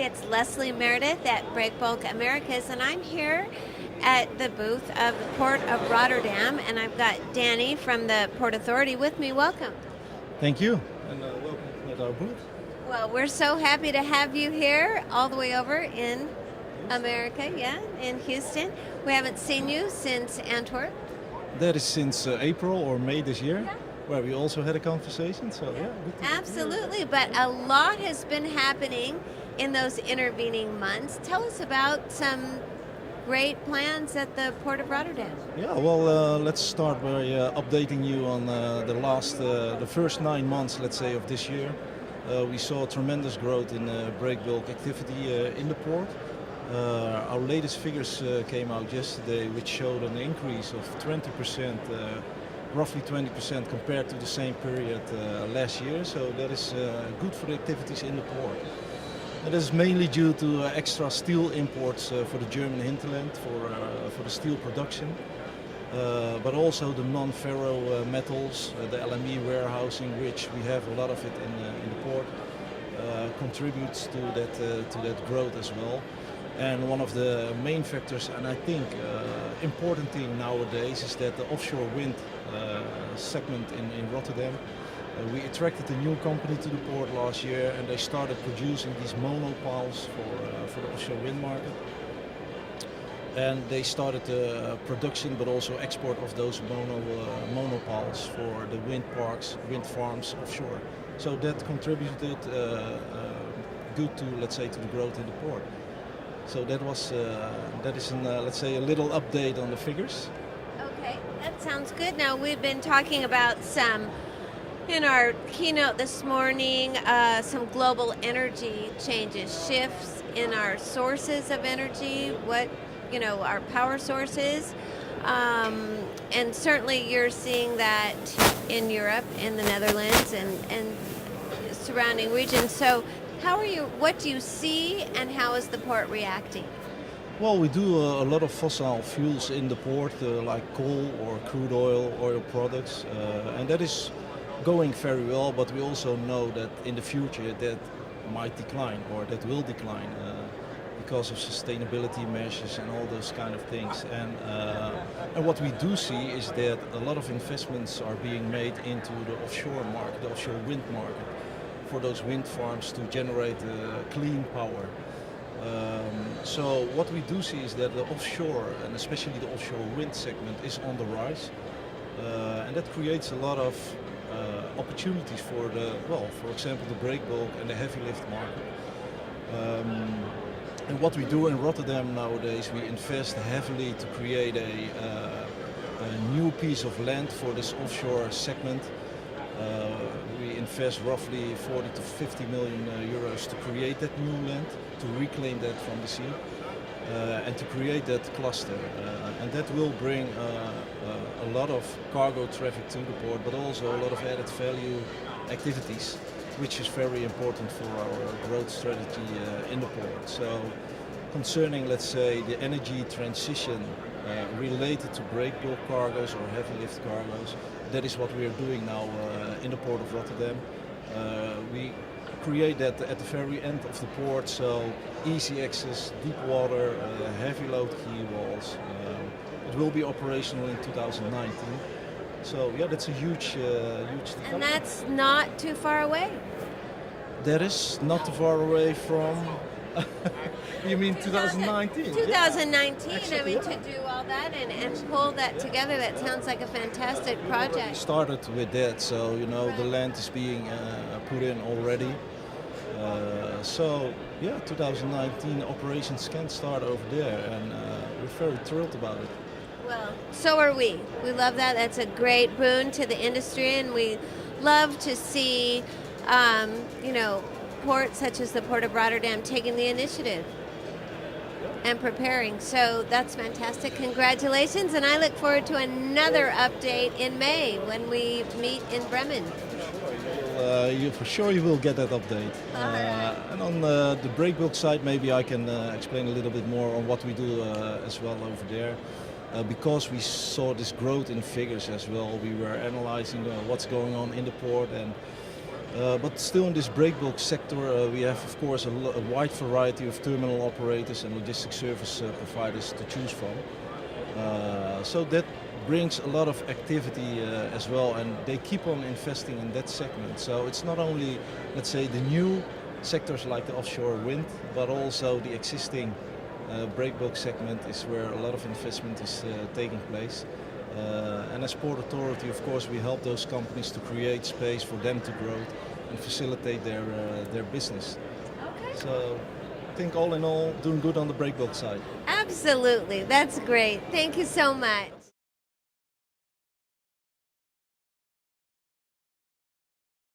it's Leslie Meredith at Breakbulk Americas, and I'm here at the booth of the Port of Rotterdam, and I've got Danny from the Port Authority with me. Welcome. Thank you, and welcome at our booth. Well, we're so happy to have you here all the way over in America, in Houston. We haven't seen you since Antwerp. That is since April or May this year, where we also had a conversation, so yeah. Absolutely, but a lot has been happening in those intervening months. Tell us about some great plans at the Port of Rotterdam. Yeah, well, let's start by updating you on the first 9 months, let's say, of this year. We saw tremendous growth in breakbulk activity in the port. Our latest figures came out yesterday, which showed an increase of 20%, roughly 20% compared to the same period last year. So that is good for the activities in the port. That is mainly due to extra steel imports for the German hinterland for the steel production, but also the non-ferro metals, the LME warehousing, which we have a lot of it in the port, contributes to that growth as well. And one of the main factors, and I think important thing nowadays, is that the offshore wind segment in Rotterdam. We attracted a new company to the port last year, and they started producing these monopiles for the offshore wind market. And they started the production, but also export of those monopiles for the wind parks, wind farms offshore. So that contributed good to, let's say, to the growth in the port. So that is let's say, a little update on the figures. Okay, that sounds good. Now, we've been talking about some, in our keynote this morning, some global energy changes, shifts in our sources of energy, our power sources. And certainly you're seeing that in Europe, in the Netherlands, and surrounding regions. So what do you see, and how is the port reacting? Well, we do a lot of fossil fuels in the port, like coal or crude oil products, and that is going very well, but we also know that in the future that might decline, or that will decline because of sustainability measures and all those kind of things. And what we do see is that a lot of investments are being made into the offshore market, the offshore wind market, for those wind farms to generate clean power. So what we do see is that the offshore, and especially the offshore wind segment, is on the rise, and that creates a lot of opportunities for for example, the breakbulk and the heavy lift market. And what we do in Rotterdam nowadays, we invest heavily to create a new piece of land for this offshore segment. We invest roughly 40 to 50 million euros to create that new land, to reclaim that from the sea, and to create that cluster. And that will bring a lot of cargo traffic to the port, but also a lot of added value activities, which is very important for our growth strategy in the port. So concerning, let's say, the energy transition related to breakbulk cargoes or heavy lift cargoes, that is what we are doing now in the port of Rotterdam. We create that at the very end of the port, so easy access, deep water, heavy load quay walls. It will be operational in 2019. So yeah, that's a huge development. And that's not too far away. That is not too far away from. You mean 2019? 2019. Yeah. Actually, I mean, to do all that and pull that together, that sounds like a fantastic project. We started with that, so the land is being put in already. So yeah, 2019 operations can start over there, and we're very thrilled about it. Well, so are we. We love that. That's a great boon to the industry, and we love to see, ports such as the Port of Rotterdam taking the initiative and preparing. So that's fantastic. Congratulations, and I look forward to another update in May when we meet in Bremen. For sure you will get that update. And on the breakbulk side, maybe I can explain a little bit more on what we do as well over there. Because we saw this growth in figures as well, we were analyzing what's going on in the port, and But still in this breakbulk sector, we have of course a wide variety of terminal operators and logistics service providers to choose from. So that brings a lot of activity as well, and they keep on investing in that segment. So it's not only, let's say, the new sectors like the offshore wind, but also the existing breakbulk segment is where a lot of investment is taking place. And as Port Authority, of course, we help those companies to create space for them to grow and facilitate their business. Okay. So I think all in all, doing good on the breakbulk side. Absolutely. That's great. Thank you so much.